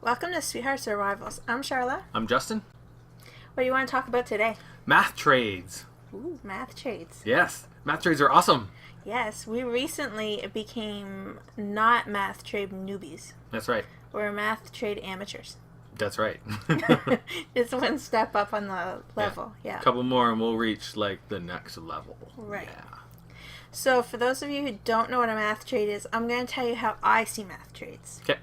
Welcome to Sweetheart Survivals. I'm Charla. I'm Justin. What do you want to talk about today? Math trades. Ooh, math trades. Yes, math trades are awesome. Yes, we recently became not math trade newbies. That's right. We're math trade amateurs. That's right. It's one step up on the level. Yeah. A couple more and we'll reach like the next level. Right. Yeah. So for those of you who don't know what a math trade is, I'm going to tell you how I see math trades. Okay.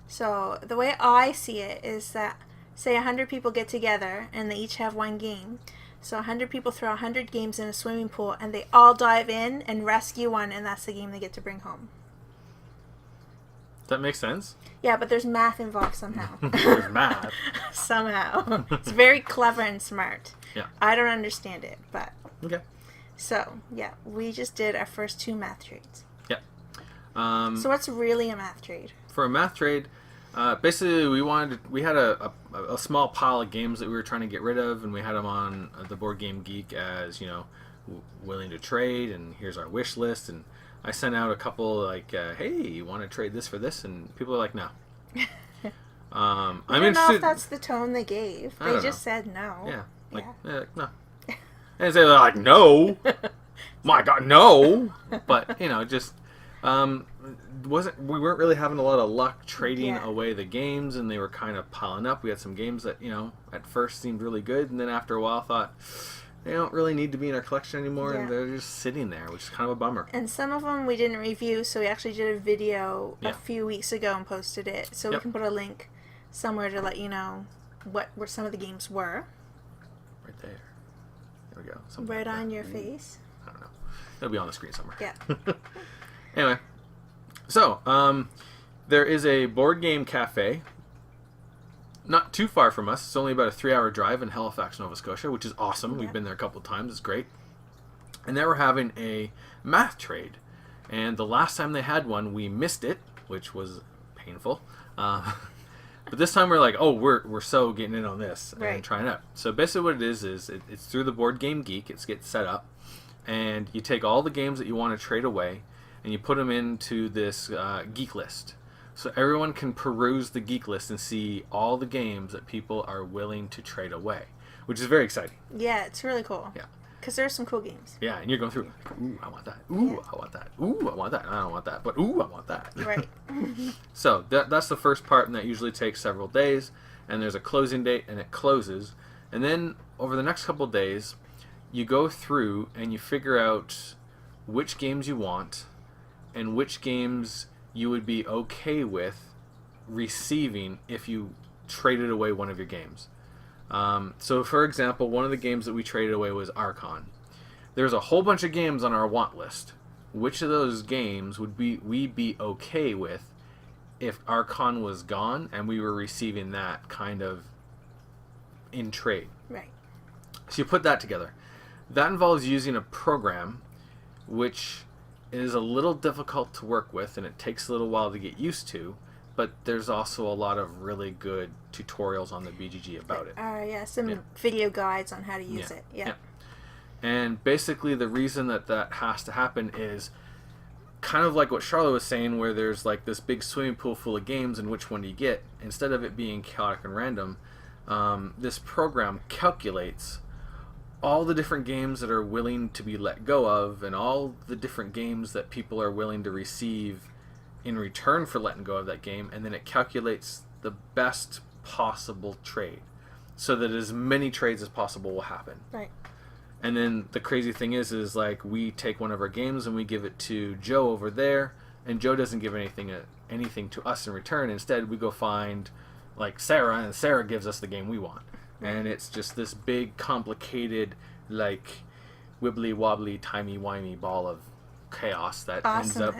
So the way I see it is that, say 100 people get together and they each have one game. So 100 people throw 100 games in a swimming pool and they all dive in and rescue one, and that's the game they get to bring home. Does that make sense? Yeah, but there's math involved somehow. There's math. Somehow. It's very clever and smart. Yeah. I don't understand it, but... Okay. So, yeah, we just did our first 2 math trades. Yeah. So what's really a math trade? For a math trade, basically we had a small pile of games that we were trying to get rid of, and we had them on the Board Game Geek as, you know, willing to trade, and here's our wish list, and I sent out a couple like, hey, you want to trade this for this? And people are like, no. I don't know if that's the tone they gave. They just said no. Yeah. Like, yeah. No. And they're like, no. My God, no. But, you know, just... we weren't really having a lot of luck trading away the games, and they were kind of piling up. We had some games that, you know, at first seemed really good, and then after a while thought they don't really need to be in our collection anymore, and they're just sitting there, which is kind of a bummer. And some of them we didn't review, so we actually did a video a few weeks ago and posted it, so we can put a link somewhere to let you know what some of the games were. Right there. There we go. Something right on your face. I don't know. It'll be on the screen somewhere. Yeah. Anyway, so there is a board game cafe not too far from us. It's only about a 3-hour drive in Halifax, Nova Scotia, which is awesome. We've been there a couple of times. It's great. And they were having a math trade. And the last time they had one, we missed it, which was painful. But this time we're like, oh, we're so getting in on this and trying it out. So basically what it is it's through the Board Game Geek. It gets set up. And you take all the games that you want to trade away, and you put them into this geek list. So everyone can peruse the geek list and see all the games that people are willing to trade away, which is very exciting. Yeah, it's really cool. Yeah. Because there's some cool games. Yeah, and you're going through, ooh, I want that. Ooh, I want that. Ooh, I want that. I don't want that. But ooh, I want that. Right. So that's the first part, and that usually takes several days. And there's a closing date, and it closes. And then over the next couple of days, you go through and you figure out which games you want and which games you would be okay with receiving if you traded away one of your games. So, for example, one of the games that we traded away was Archon. There's a whole bunch of games on our want list. Which of those games would we be okay with if Archon was gone and we were receiving that kind of in trade? Right. So you put that together. That involves using a program which is a little difficult to work with, and it takes a little while to get used to, but there's also a lot of really good tutorials on the BGG about it. Some video guides on how to use it. Yeah. And basically the reason that has to happen is kind of like what Charlotte was saying, where there's like this big swimming pool full of games, and which one do you get? Instead of it being chaotic and random, this program calculates all the different games that are willing to be let go of, and all the different games that people are willing to receive in return for letting go of that game, and then it calculates the best possible trade so that as many trades as possible will happen. Right. And then the crazy thing is like we take one of our games and we give it to Joe over there, and Joe doesn't give anything to us in return. Instead, we go find like Sarah, and Sarah gives us the game we want. And it's just this big, complicated, like, wibbly-wobbly, timey-wimey ball of chaos that ends up,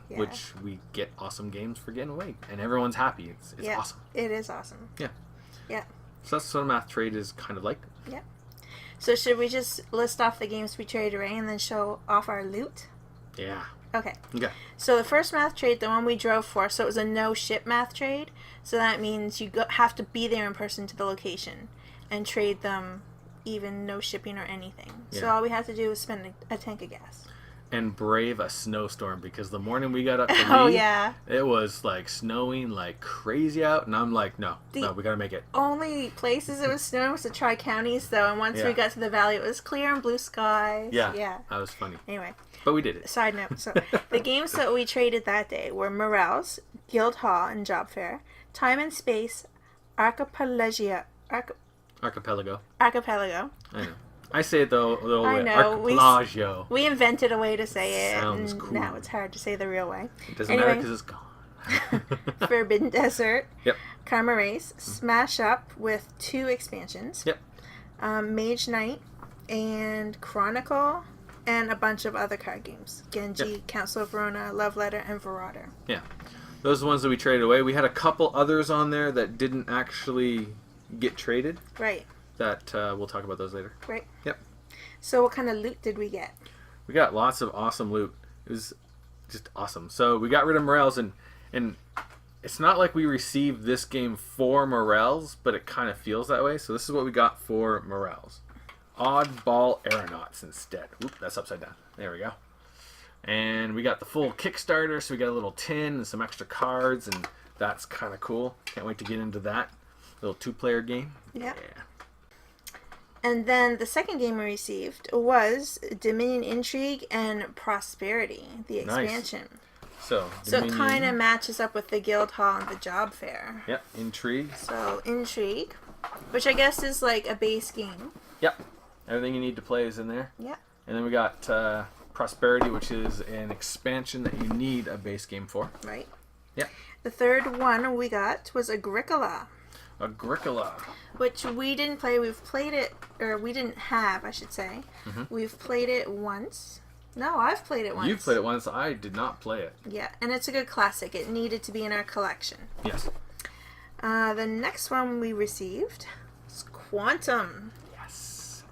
which we get awesome games for getting away. And everyone's happy. It's awesome. It is awesome. Yeah. Yeah. So that's what a math trade is kind of like. Yeah. So should we just list off the games we traded away and then show off our loot? Yeah. Okay. Okay. So the first math trade, the one we drove for, so it was a no-ship math trade. So that means you have to be there in person to the location and trade them, even no shipping or anything. Yeah. So all we had to do was spend a tank of gas. And brave a snowstorm, because the morning we got up to leave, Oh, yeah. it was like snowing like crazy out, and I'm like, no, we gotta make it. Only places it was snowing was the Tri-Counties, though, and once we got to the valley, it was clear and blue skies. Yeah. That was funny. Anyway. But we did it. Side note, so the games that we traded that day were Morels, Guild Hall and Job Fair, Time and Space, Archipelago. I know. I say it the old I way. know. Archipelago. We invented a way to say it, Sounds and cool. now it's hard to say the real way. It doesn't matter because it's gone. Forbidden Desert, Yep. Karma Race, Smash Up with 2 expansions, Yep. Mage Knight, and Chronicle, and a bunch of other card games. Genji, Council of Verona, Love Letter, and Verada. Yeah. Those are the ones that we traded away. We had a couple others on there that didn't actually get traded. Right. That we'll talk about those later. Right. Yep. So what kind of loot did we get? We got lots of awesome loot. It was just awesome. So we got rid of Morels, and it's not like we received this game for Morels, but it kind of feels that way. So this is what we got for Morels. Oddball Aeronauts instead. Oop, that's upside down. There we go. And we got the full Kickstarter, so we got a little tin and some extra cards, and that's kind of cool. Can't wait to get into that little 2-player game. Yep. Yeah. And then the second game we received was Dominion Intrigue and Prosperity, the expansion. So it kind of matches up with the Guild Hall and the Job Fair. Yep, Intrigue. So Intrigue, which I guess is like a base game. Yep. Everything you need to play is in there. Yep. And then we got Prosperity, which is an expansion that you need a base game for. Right. Yep. The third one we got was Agricola. Agricola. Which we didn't play. We've played it, or we didn't have, I should say. Mm-hmm. We've played it once. No, I've played it once. You've played it once. I did not play it. Yeah, and it's a good classic. It needed to be in our collection. Yes. The next one we received is Quantum. Yes.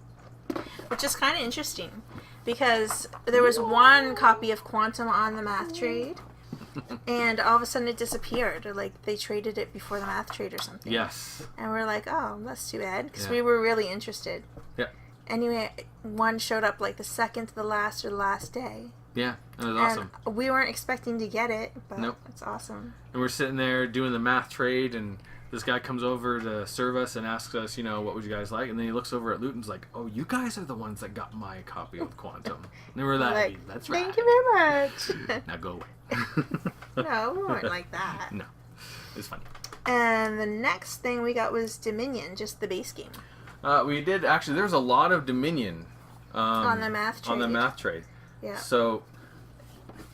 Which is kind of interesting because there was one copy of Quantum on the math trade, and all of a sudden it disappeared, or like they traded it before the math trade or something. Yes. And we're like, oh, that's too bad, because Yeah. we were really interested. Yeah. Anyway, one showed up like the second to the last or the last day. Yeah, that was awesome. And we weren't expecting to get it, but Nope. it's awesome. And we're sitting there doing the math trade, and this guy comes over to serve us and asks us, what would you guys like? And then he looks over at Luton's like, oh, you guys are the ones that got my copy of Quantum. And we're like, that's right. Thank you very much. Now go away. No, we weren't like that. No. It's funny. And the next thing we got was Dominion, just the base game. We did, actually, there was a lot of Dominion. On the math trade. On the math trade. Yeah. So,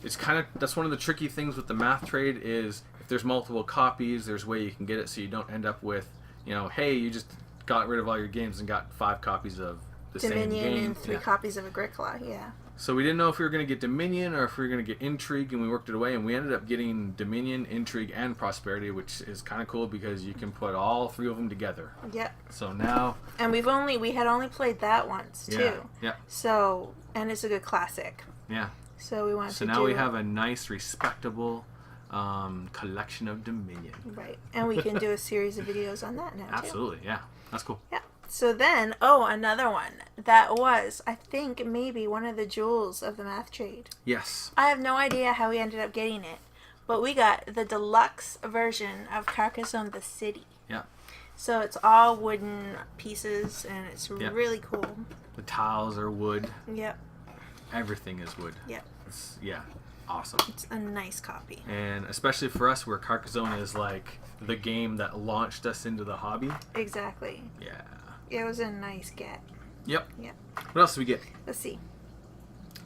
it's that's one of the tricky things with the math trade is if there's multiple copies, there's a way you can get it so you don't end up with, hey, you just got rid of all your games and got 5 copies of the Dominion same game. and 3 copies of Agricola, yeah. So we didn't know if we were going to get Dominion or if we were going to get Intrigue, and we worked it away, and we ended up getting Dominion, Intrigue, and Prosperity, which is kind of cool because you can put all 3 of them together. Yep. So now... And we had only played that once, too. Yeah. So, and it's a good classic. Yeah. So we wanted to So now we have a nice, respectable collection of Dominion. Right. And we can do a series of videos on that now, too. Absolutely, yeah. That's cool. Yeah. So then, another one. That was, I think, maybe one of the jewels of the math trade. Yes. I have no idea how we ended up getting it, but we got the deluxe version of Carcassonne the City. Yeah. So it's all wooden pieces, and it's really cool. The tiles are wood. Yep. Everything is wood. Yep. It's, awesome. It's a nice copy. And especially for us, where Carcassonne is like the game that launched us into the hobby. Exactly. Yeah. It was a nice get. Yep. Yep. What else did we get? Let's see.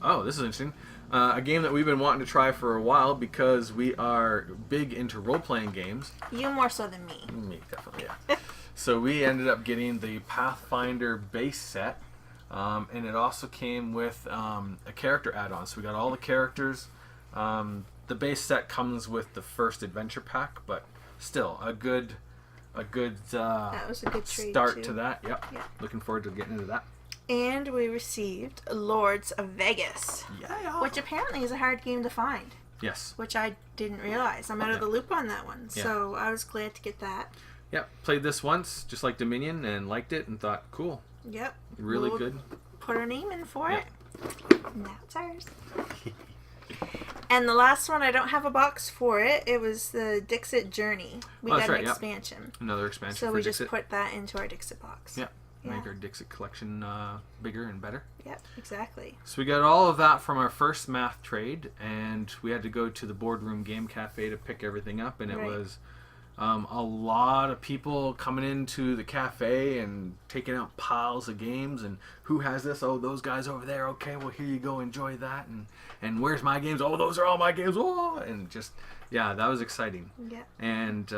Oh, this is interesting. A game that we've been wanting to try for a while because we are big into role-playing games. You more so than me. Me, definitely, yeah. So we ended up getting the Pathfinder base set, and it also came with a character add-on. So we got all the characters. The base set comes with the first adventure pack, but still a good that was a good trade start too. to that. Yep. Yeah. Looking forward to getting into that. And we received Lords of Vegas, Yeah. which apparently is a hard game to find, Yes. which I didn't realize. I'm out of the loop on that one, Yeah. so I was glad to get that. Yep. Played this once, just like Dominion, and liked it, and thought, cool. Yep. Really We'll good. Put our name in for Yeah. it. Now it's ours. And the last one, I don't have a box for it. It was the Dixit Journey. We got an expansion. Another expansion So for we Dixit. just put that into our Dixit box. Yeah. Yeah. Make our Dixit collection bigger and better. Yep, exactly. So we got all of that from our first math trade, and we had to go to the Boardroom Game Cafe to pick everything up, and it was a lot of people coming into the cafe and taking out piles of games, and who has this? Oh, those guys over there. Okay, well, here you go, enjoy that. And where's my games? Oh, those are all my games. Oh, and just, yeah, that was exciting. Yeah. And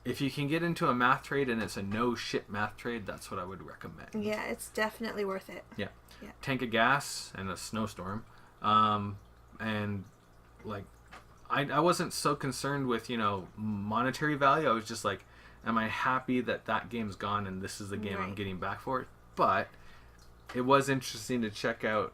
if you can get into a math trade and it's a no shit math trade, that's what I would recommend. Yeah, it's definitely worth it. Yeah. Yeah. Tank of gas and a snowstorm. And like, I wasn't so concerned with, monetary value. I was just like, am I happy that that game's gone and this is the game I'm getting back for it? But it was interesting to check out,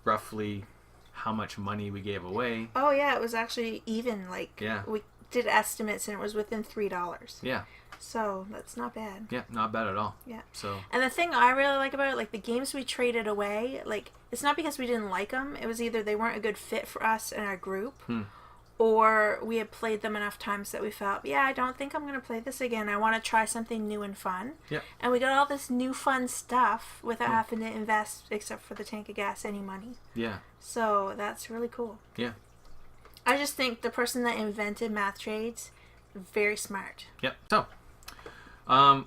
roughly how much money we gave away. Oh, yeah, it was actually even. Yeah. We did estimates and it was within $3. Yeah. So that's not bad. Yeah, not bad at all. Yeah. So. And the thing I really like about it, like the games we traded away, like it's not because we didn't like them. It was either they weren't a good fit for us and our group, or we had played them enough times that we felt, yeah, I don't think I'm going to play this again. I want to try something new and fun. Yeah. And we got all this new fun stuff without having to invest, except for the tank of gas, any money. Yeah. So that's really cool. Yeah. I just think the person that invented math trades, very smart. Yep. So,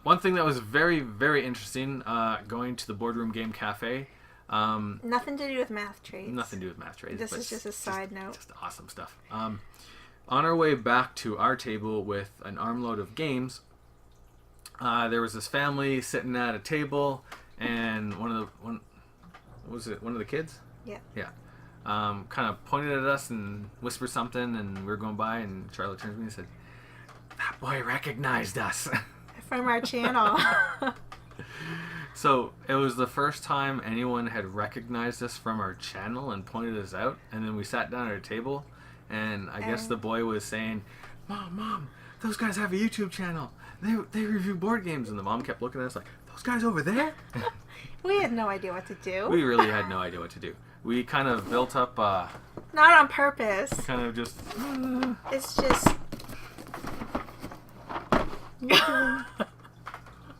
one thing that was very, very interesting, going to the Boardroom Game Cafe. Nothing to do with math trades. Nothing to do with math trades. This is just a side note. Just awesome stuff. On our way back to our table with an armload of games, there was this family sitting at a table, and one of the kids? Yeah. Yeah. Kind of pointed at us and whispered something, and we were going by, and Charlotte turned to me and said, "That boy recognized us." From our channel. So it was the first time anyone had recognized us from our channel and pointed us out, and then we sat down at a table, and I guess the boy was saying, Mom, those guys have a YouTube channel. They review board games," and the mom kept looking at us like, "Those guys over there?" We had no idea what to do. We really had no idea what to do. We kind of built up, not on purpose. kind of just, It's just...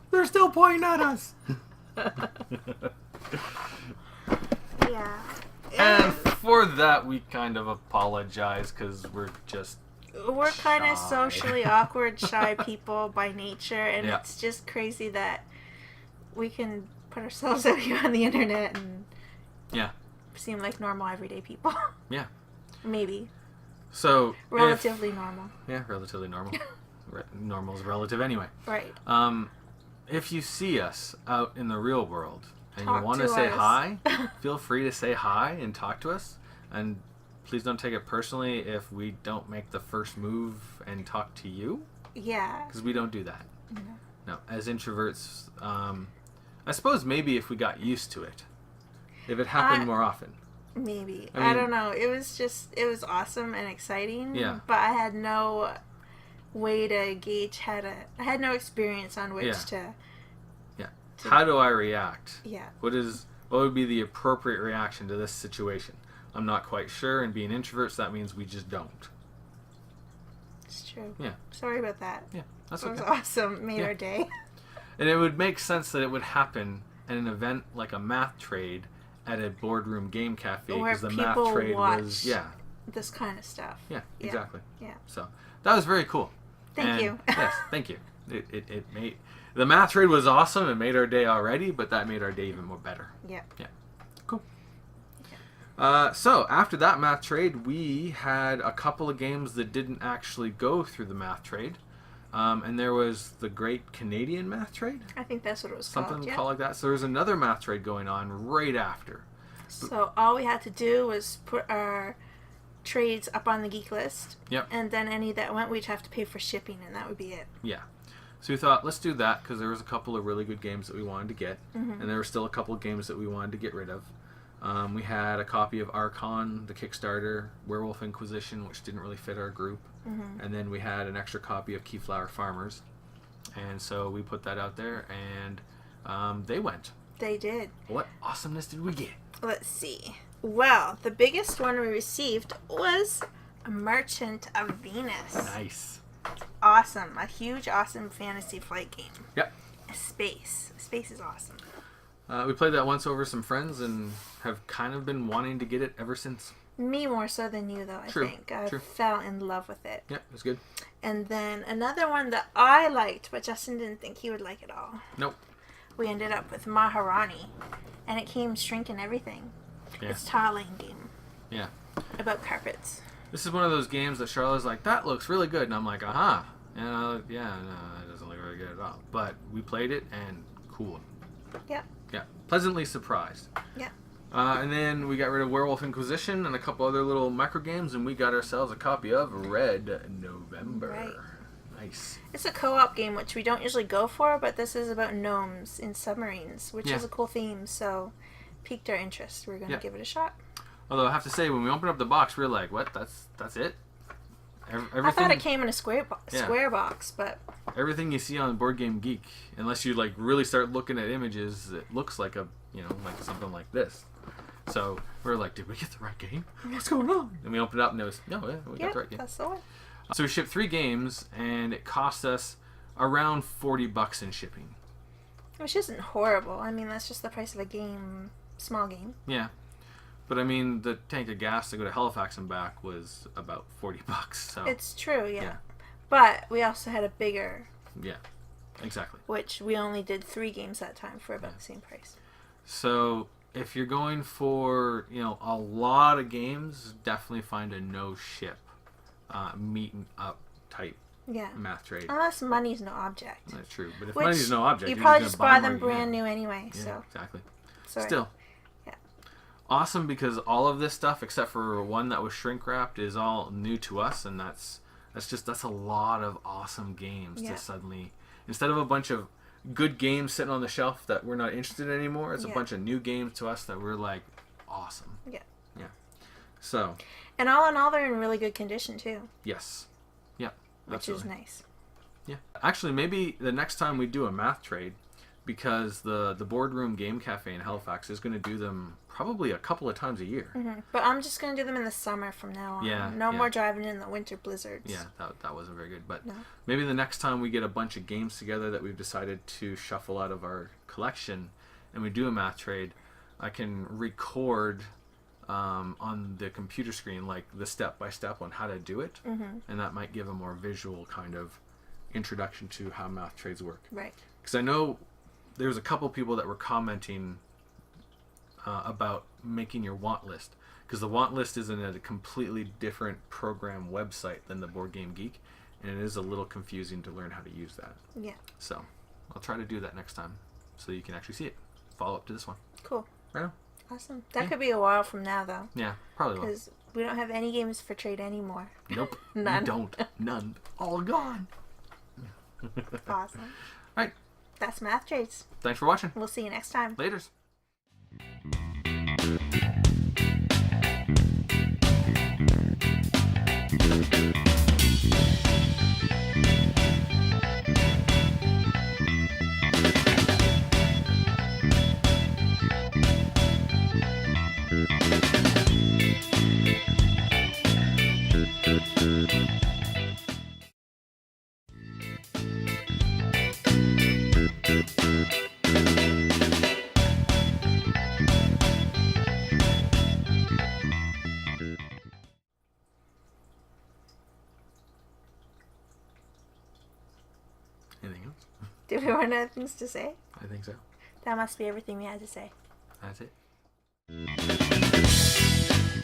they're still pointing at us. Yeah. And for that, we kind of apologize because we're just... We're kind of shy. socially awkward, shy people by nature, and Yeah. it's just crazy that we can put ourselves out here on the internet and Yeah. seem like normal, everyday people. Yeah. Maybe. So... Relatively normal. Yeah, relatively normal. Normal is relative anyway. Right. If you see us out in the real world and Talk you want to to say us. hi, feel free to say hi and talk to us. And please don't take it personally if we don't make the first move and talk to you, Yeah. because we don't do that. No, as introverts, I suppose maybe if we got used to it, if it happened more often. Maybe. I mean- I don't know. It was awesome and exciting. Yeah. But I had no way to gauge I had no experience on which Yeah. to... Yeah. How do I react? Yeah. What would be the appropriate reaction to this situation? I'm not quite sure, and being introverts, that means we just don't. It's true. Yeah. Sorry about that. Yeah, that's It was okay. awesome. Made Yeah. our day. And it would make sense that it would happen at an event like a math trade at a boardroom game cafe, Where because the math people trade watch was, yeah, This kind of stuff. yeah, Yeah. exactly. Yeah. So that was very cool. Thank And, you. Yes, thank you. It made the math trade was awesome. It made our day already, but that made our day even more better. Yeah. Yeah. Cool. So after that math trade, we had a couple of games that didn't actually go through the math trade. And there was the Great Canadian Math Trade. I think that's what it was Something called. Yeah. called like that. So there was another math trade going on right after. So all we had to do was put our trades up on the geek list. Yep. And then any that went, we'd have to pay for shipping, and that would be it. Yeah. So we thought, let's do that, because there was a couple of really good games that we wanted to get, and there were still a couple of games that we wanted to get rid of. We had a copy of Archon, the Kickstarter, Werewolf Inquisition, which didn't really fit our group, and then we had an extra copy of Keyflower Farmers, and so we put that out there, and they went. They did. What awesomeness did we get? Let's see. Well, the biggest one we received was a Merchant of Venus. Nice. Awesome. A huge, awesome fantasy flight game. Yep. Space is awesome. We played that once over some friends and have kind of been wanting to get it ever since. Me more so than you, though, I think. I fell in love with it. Yep, it's good. And then another one that I liked, but Justin didn't think he would like at all. Nope. We ended up with Maharani, and it came Shrink and everything. Yeah. It's a tile laying game. Yeah. About carpets. This is one of those games that Charlotte's like, that looks really good. And I'm like, aha. And no, it doesn't look very good at all. But we played it, and cool. Yep. Yeah. Pleasantly surprised. Yeah. And then we got rid of Werewolf Inquisition and a couple other little micro games, and we got ourselves a copy of Red November. Right. Nice. It's a co-op game, which we don't usually go for, but this is about gnomes in submarines, which is a cool theme, so piqued our interest. We're going to give it a shot. Although I have to say, when we opened up the box, we were like, what? That's it? Everything, I thought it came in a square box, but... Everything you see on Board Game Geek, unless you like really start looking at images, it looks like a, like something like this. So we were like, did we get the right game? What's going on? And we opened it up and it was, we got the right game. That's the one. So we shipped 3 games, and it cost us around $40 in shipping. Which isn't horrible. I mean, that's just the price of a game, small game. Yeah. But I mean, the tank of gas to go to Halifax and back was about $40. So it's true, yeah. But we also had a bigger. Yeah, exactly. Which we only did 3 games that time for about the same price. So if you're going for a lot of games, definitely find a no ship, meeting up type. Yeah. Math trade. Unless money's no object. That's true. But if money's no object, you probably just buy them brand new anyway. Yeah, so exactly. Sorry. Still. Yeah. Awesome, because all of this stuff, except for one that was shrink wrapped, is all new to us, and that's a lot of awesome games to suddenly, instead of a bunch of good games sitting on the shelf that we're not interested in anymore, it's a bunch of new games to us that we're like, awesome. Yeah. Yeah. So. And all in all, they're in really good condition too. Yes. Yeah. Which is nice. Yeah. Actually, maybe the next time we do a math trade, because the Boardroom Game Cafe in Halifax is going to do them probably a couple of times a year. Mm-hmm. But I'm just going to do them in the summer from now on. Yeah. No more driving in the winter blizzards. Yeah, that wasn't very good. But maybe the next time we get a bunch of games together that we've decided to shuffle out of our collection and we do a math trade, I can record on the computer screen like the step-by-step on how to do it. Mm-hmm. And that might give a more visual kind of introduction to how math trades work. Right. Because I know there's a couple people that were commenting about making your want list, because the want list is in a completely different program website than the Board Game Geek, and it is a little confusing to learn how to use that. Yeah. So I'll try to do that next time so you can actually see it. Follow up to this one. Cool. Right on. Awesome. That could be a while from now, though. Yeah, probably will. Because we don't have any games for trade anymore. Nope. None. We don't. None. All gone. Awesome. All right. That's Math Trades. Thanks for watching. We'll see you next time. Laters. Anything else? Do we run out of things to say? I think so. That must be everything we had to say. That's it.